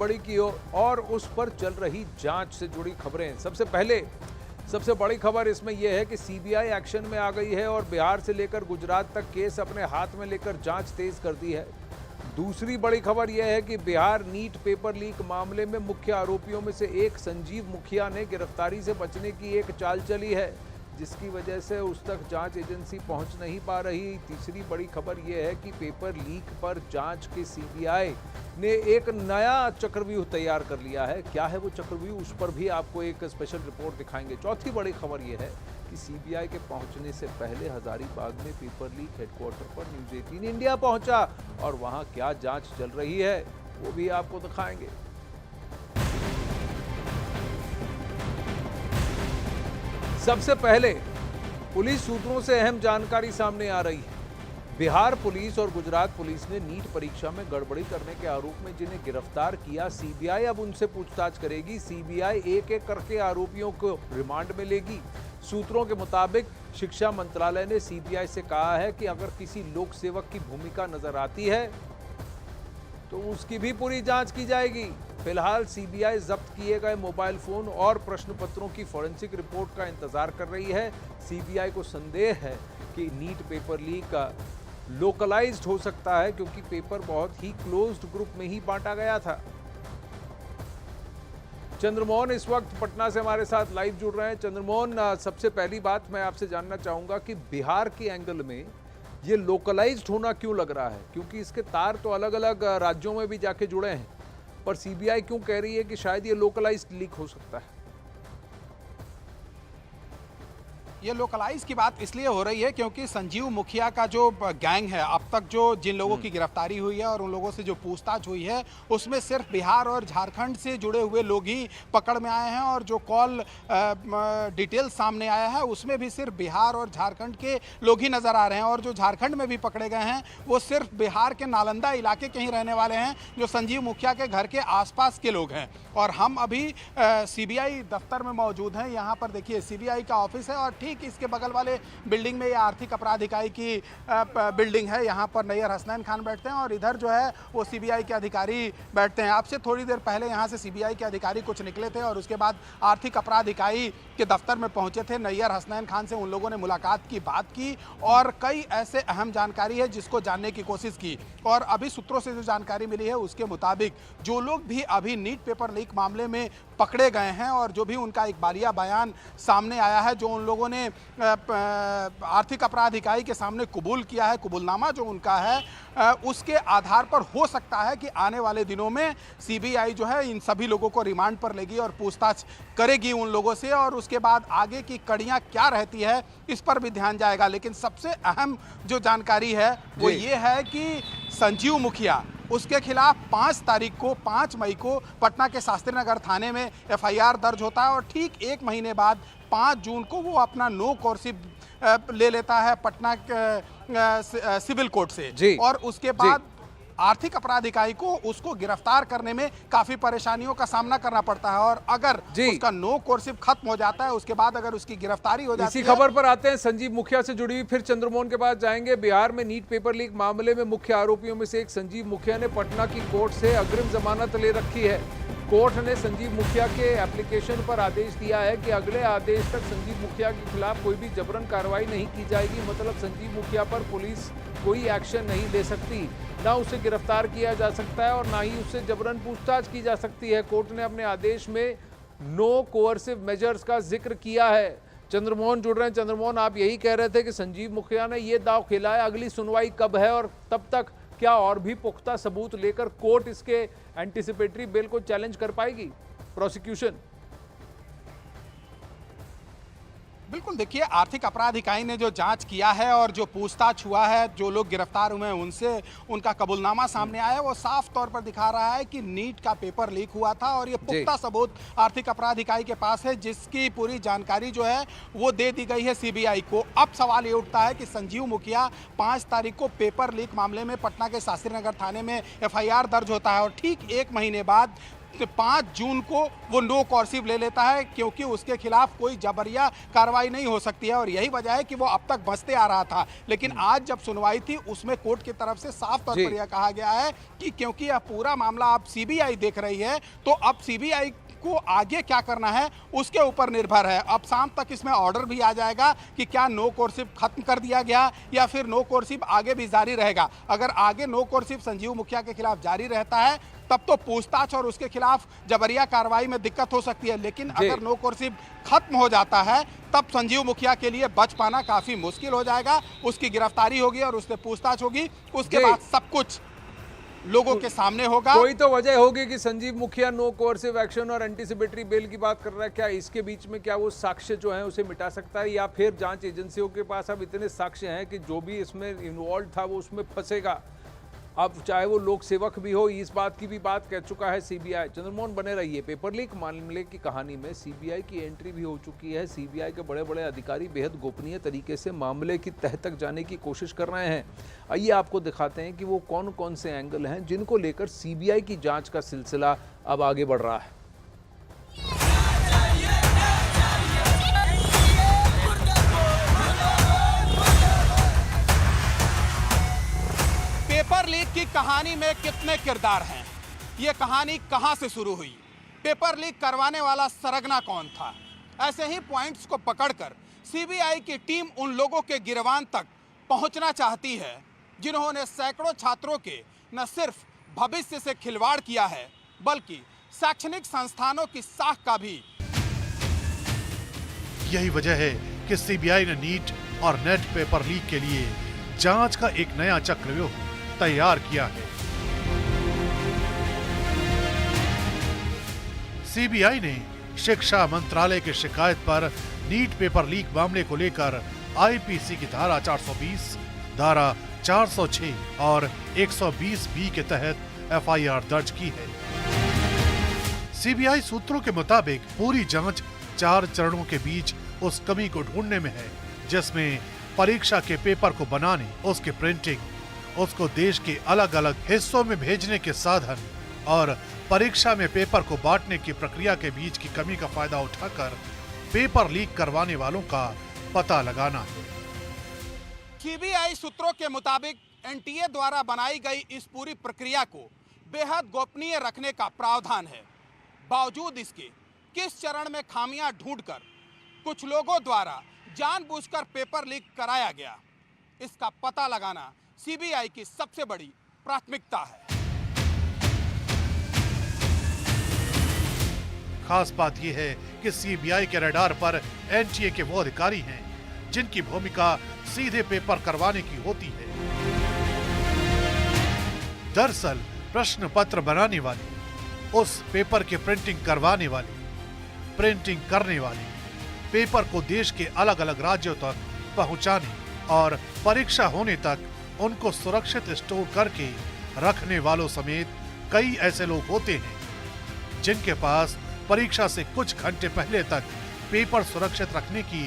बड़ी की और उस पर चल रही जांच से जुड़ी खबरें। सबसे बड़ी खबर इसमें यह है कि सीबीआई एक्शन में आ गई है और बिहार से लेकर गुजरात तक केस अपने हाथ में लेकर जांच तेज कर दी है। दूसरी बड़ी खबर यह है कि बिहार नीट पेपर लीक मामले में मुख्य आरोपियों में से एक संजीव मुखिया ने गिरफ्तारी से बचने की एक चाल चली है, जिसकी वजह से उस तक जांच एजेंसी पहुंच नहीं पा रही। तीसरी बड़ी खबर यह है कि पेपर लीक पर जांच के सीबीआई ने एक नया चक्रव्यूह तैयार कर लिया है। क्या है वो चक्रव्यूह, उस पर भी आपको एक स्पेशल रिपोर्ट दिखाएंगे। चौथी बड़ी खबर यह है कि सीबीआई के पहुंचने से पहले हजारीबाग में पेपर लीक हेडक्वार्टर पर न्यूज 18 इंडिया पहुंचा और वहां क्या जांच चल रही है वो भी आपको दिखाएंगे। सबसे पहले पुलिस सूत्रों से अहम जानकारी सामने आ रही है। बिहार पुलिस और गुजरात पुलिस ने नीट परीक्षा में गड़बड़ी करने के आरोप में जिन्हें गिरफ्तार किया, सीबीआई अब उनसे पूछताछ करेगी। सीबीआई एक एक करके आरोपियों को रिमांड में लेगी। सूत्रों के मुताबिक शिक्षा मंत्रालय ने सीबीआई से कहा है कि अगर किसी लोक सेवक की भूमिका नजर आती है तो उसकी भी पूरी जांच की जाएगी। फिलहाल सीबीआई जब्त किए गए मोबाइल फोन और प्रश्न पत्रों की फॉरेंसिक रिपोर्ट का इंतजार कर रही है। सीबीआई को संदेह है कि नीट पेपर लीक लोकलाइज्ड हो सकता है, क्योंकि पेपर बहुत ही क्लोज्ड ग्रुप में ही बांटा गया था। चंद्रमोहन इस वक्त पटना से हमारे साथ लाइव जुड़ रहे हैं। चंद्रमोहन, सबसे पहली बात मैं आपसे जानना चाहूंगा कि बिहार के एंगल में ये लोकलाइज्ड होना क्यों लग रहा है, क्योंकि इसके तार तो अलग अलग राज्यों में भी जाके जुड़े हैं, पर सीबीआई क्यों कह रही है कि शायद ये लोकलाइज्ड लीक हो सकता है? ये लोकलाइज की बात इसलिए हो रही है क्योंकि संजीव मुखिया का जो गैंग है, अब तक जो जिन लोगों की गिरफ्तारी हुई है और उन लोगों से जो पूछताछ हुई है, उसमें सिर्फ बिहार और झारखंड से जुड़े हुए लोग ही पकड़ में आए हैं। और जो कॉल डिटेल्स सामने आया है उसमें भी सिर्फ बिहार और झारखंड के लोग ही नज़र आ रहे हैं। और जो झारखंड में भी पकड़े गए हैं वो सिर्फ बिहार के नालंदा इलाके के ही रहने वाले हैं, जो संजीव मुखिया के घर के आसपास के लोग हैं। और हम अभी सीबीआई दफ्तर में मौजूद हैं। यहाँ पर देखिए सीबीआई का ऑफिस है और ठीक इसके बगल वाले बिल्डिंग में ये आर्थिक अपराध इकाई की बिल्डिंग है। यहाँ पर नैयर हसनैन खान बैठते हैं और इधर जो है वो सीबीआई के अधिकारी बैठते हैं। आपसे थोड़ी देर पहले यहाँ से सीबीआई के अधिकारी कुछ निकले थे और उसके बाद आर्थिक अपराध इकाई के दफ्तर में पहुंचे थे। नैयर हसनैन खान से उन लोगों ने मुलाकात की, बात की और कई ऐसे अहम जानकारी है जिसको जानने की कोशिश की। और अभी सूत्रों से जो जानकारी मिली है उसके मुताबिक जो लोग भी अभी नीट पेपर लीक मामले में पकड़े गए हैं और जो भी उनका इकबालिया बयान सामने आया है, जो उन लोगों ने आर्थिक अपराध इकाई के सामने कबूल किया है, कबूलनामा जो उनका है, उसके आधार पर हो सकता है कि आने वाले दिनों में सीबीआई जो है इन सभी लोगों को रिमांड पर लेगी और पूछताछ करेगी उन लोगों से। और उसके बाद आगे की कड़ियां क्या रहती है इस पर भी ध्यान जाएगा। लेकिन सबसे अहम जो जानकारी है वो ये है कि संजीव मुखिया, उसके खिलाफ 5 मई को पटना के शास्त्री नगर थाने में एफआईआर दर्ज होता है और ठीक एक महीने बाद 5 जून को वो अपना नो कोर्सिव ले लेता है पटना सिविल कोर्ट से। और उसके बाद आर्थिक अपराध इकाई को उसको गिरफ्तार करने में काफी परेशानियों का सामना करना पड़ता है। और अगर उसका नो कोर्सिव खत्म हो जाता है, उसके बाद अगर उसकी गिरफ्तारी हो जाती है। इसी खबर पर आते हैं संजीव मुखिया से जुड़ी हुई, फिर चंद्रमोहन के पास जाएंगे। बिहार में नीट पेपर लीक मामले में मुख्य आरोपियों में से एक संजीव मुखिया ने पटना की कोर्ट से अग्रिम जमानत ले रखी है। कोर्ट ने संजीव मुखिया के एप्लीकेशन पर आदेश दिया है कि अगले आदेश तक संजीव मुखिया के खिलाफ कोई भी जबरन कार्रवाई नहीं की जाएगी। मतलब संजीव मुखिया पर पुलिस कोई एक्शन नहीं ले सकती, ना उसे गिरफ्तार किया जा सकता है और ना ही उससे जबरन पूछताछ की जा सकती है। कोर्ट ने अपने आदेश में नो कोअर्सिव मेजर्स का जिक्र किया है। चंद्रमोहन जुड़ रहे हैं। चंद्रमोहन, आप यही कह रहे थे कि संजीव मुखिया ने ये दाव खेला है, अगली सुनवाई कब है और तब तक क्या और भी पुख्ता सबूत लेकर कोर्ट इसके एंटीसिपेटरी बेल को चैलेंज कर पाएगी प्रोसिक्यूशन? बिल्कुल, देखिए आर्थिक अपराध इकाई ने जो जांच किया है और जो पूछताछ हुआ है, जो लोग गिरफ्तार हुए हैं उनसे उनका कबूलनामा सामने आया है, वो साफ तौर पर दिखा रहा है कि नीट का पेपर लीक हुआ था और ये पुख्ता सबूत आर्थिक अपराध इकाई के पास है, जिसकी पूरी जानकारी जो है वो दे दी गई है सीबीआई को। अब सवाल ये उठता है कि संजीव मुखिया 5 तारीख को पेपर लीक मामले में पटना के शास्त्री नगर थाने में एफआईआर दर्ज होता है और ठीक एक महीने बाद 5 जून को वो नो कॉर्सिव ले लेता है, क्योंकि उसके खिलाफ कोई जबरिया कार्रवाई नहीं हो सकती है। और यही वजह है कि वो अब तक बचते आ रहा था। लेकिन आज जब सुनवाई थी, उसमें कोर्ट की तरफ से साफ तौर पर यह कहा गया है कि क्योंकि यह पूरा मामला अब सीबीआई देख रही है, तो अब सीबीआई को आगे क्या करना है उसके ऊपर निर्भर है। अब शाम तक इसमें ऑर्डर भी आ जाएगा कि क्या नो कोर्सिव खत्म कर दिया गया या फिर नो कोर्सिव आगे भी जारी रहेगा। अगर आगे नो कोर्सिव संजीव मुखिया के खिलाफ जारी रहता है, तब तो पूछताछ और उसके खिलाफ जबरिया कार्रवाई में दिक्कत हो सकती है। लेकिन अगर नो कोर्सिव खत्म हो जाता है, तब संजीव मुखिया के लिए बच पाना काफी मुश्किल हो जाएगा। उसकी गिरफ्तारी होगी और उससे पूछताछ होगी, उसके बाद सब कुछ लोगों के सामने होगा। कोई तो वजह होगी कि संजीव मुखिया नो कोर्सिव एक्शन और एंटीसिपेटरी बेल की बात कर रहा है। क्या इसके बीच में क्या वो साक्ष्य जो है उसे मिटा सकता है, या फिर जांच एजेंसियों के पास अब इतने साक्ष्य हैं कि जो भी इसमें इन्वॉल्व था वो उसमें फंसेगा। अब चाहे वो लोक सेवक भी हो, इस बात की भी बात कह चुका है सीबीआई। चंद्रमोहन बने रहिए। पेपर लीक मामले की कहानी में सीबीआई की एंट्री भी हो चुकी है। सीबीआई के बड़े बड़े अधिकारी बेहद गोपनीय तरीके से मामले की तह तक जाने की कोशिश कर रहे हैं। आइए आपको दिखाते हैं कि वो कौन कौन से एंगल हैं जिनको लेकर सीबीआई की जांच का सिलसिला अब आगे बढ़ रहा है। पेपर लीक की कहानी में कितने किरदार हैं? ये कहानी कहां से शुरू हुई? पेपर लीक करवाने वाला सरगना कौन था? ऐसे ही पॉइंट्स को पकड़कर सीबीआई की टीम उन लोगों के गिरवान तक पहुंचना चाहती है जिन्होंने सैकड़ों छात्रों के न सिर्फ भविष्य से खिलवाड़ किया है, बल्कि शैक्षणिक संस्थानों की साख का भी। यही वजह है कि सीबीआई ने नीट और नेट पेपर लीक के लिए जांच का एक नया चक्रव्यूह तैयार किया है। सीबीआई ने शिक्षा मंत्रालय की शिकायत पर नीट पेपर लीक मामले को लेकर आईपीसी की धारा 420, धारा 406 और 120 बी के तहत एफआईआर दर्ज की है। सीबीआई सूत्रों के मुताबिक पूरी जांच 4 चरणों के बीच उस कमी को ढूंढने में है जिसमें परीक्षा के पेपर को बनाने, उसकी प्रिंटिंग, उसको देश के अलग अलग हिस्सों में भेजने के साधन और परीक्षा में पेपर को बांटने की प्रक्रिया के बीच की कमी का फायदा उठाकर पेपर लीक करवाने वालों का पता लगाना है। सीबीआई सूत्रों के मुताबिक एनटीए द्वारा बनाई गई इस पूरी प्रक्रिया को बेहद गोपनीय रखने का प्रावधान है। बावजूद इसके किस चरण में खामियां ढूंढकर कुछ लोगों द्वारा जानबूझकर पेपर लीक कराया गया, इसका पता लगाना सीबीआई की सबसे बड़ी प्राथमिकता है। खास बात यह है कि सीबीआई के रडार पर एनटीए के वो अधिकारी हैं जिनकी भूमिका सीधे पेपर करवाने की होती है। दरअसल प्रश्न पत्र बनाने वाले, उस पेपर के प्रिंटिंग करवाने वाले, प्रिंटिंग करने वाले, पेपर को देश के अलग अलग राज्यों तक पहुंचाने और परीक्षा होने तक उनको सुरक्षित स्टोर करके रखने वालों समेत कई ऐसे लोग होते हैं जिनके पास परीक्षा से कुछ घंटे पहले तक पेपर सुरक्षित रखने की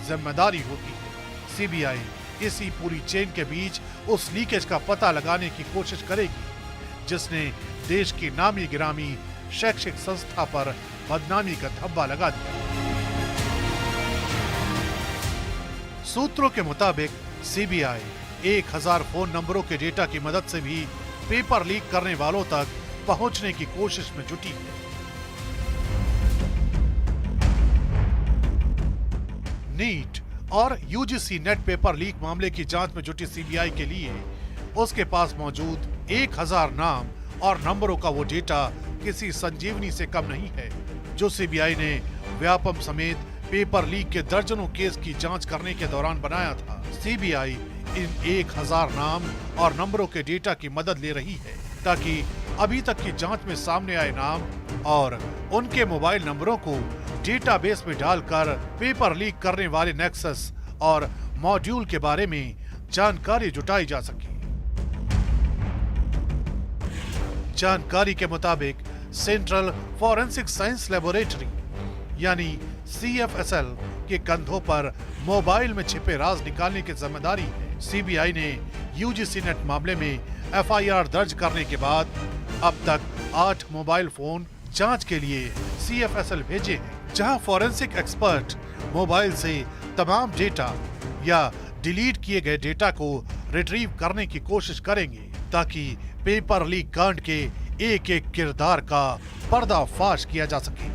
जिम्मेदारी होती है। सीबीआई इसी पूरी चेन के बीच उस लीकेज का पता लगाने की कोशिश करेगी जिसने देश की नामी गिरामी शैक्षिक संस्था पर बदनामी का धब्बा लगा दिया। सूत्रों के मुताबिक सीबीआई 1000 फोन नंबरों के डेटा की मदद से भी पेपर लीक करने वालों तक पहुंचने की कोशिश में जुटी है। नीट और यूजीसी नेट पेपर लीक मामले की जांच में जुटी सीबीआई के लिए उसके पास मौजूद 1000 नाम और नंबरों का वो डेटा किसी संजीवनी से कम नहीं है जो सीबीआई ने व्यापम समेत पेपर लीक के दर्जनों केस की जांच करने के दौरान बनाया था। सीबीआई इन 1000 नाम और नंबरों के डेटा की मदद ले रही है ताकि अभी तक की जांच में सामने आए नाम और उनके मोबाइल नंबरों को डेटाबेस में डालकर पेपर लीक करने वाले नेक्सस और मॉड्यूल के बारे में जानकारी जुटाई जा सके। जानकारी के मुताबिक सेंट्रल फॉरेंसिक साइंस लेबोरेटरी यानी CFSL के कंधों पर मोबाइल में छिपे राज निकालने की जिम्मेदारी है। सीबीआई ने यूजीसी नेट मामले में एफआईआर दर्ज करने के बाद अब तक 8 मोबाइल फोन जांच के लिए CFSL भेजे हैं, जहां फॉरेंसिक एक्सपर्ट मोबाइल से तमाम डेटा या डिलीट किए गए डेटा को रिट्रीव करने की कोशिश करेंगे ताकि पेपर लीक कांड के एक एक किरदार का पर्दाफाश किया जा सके।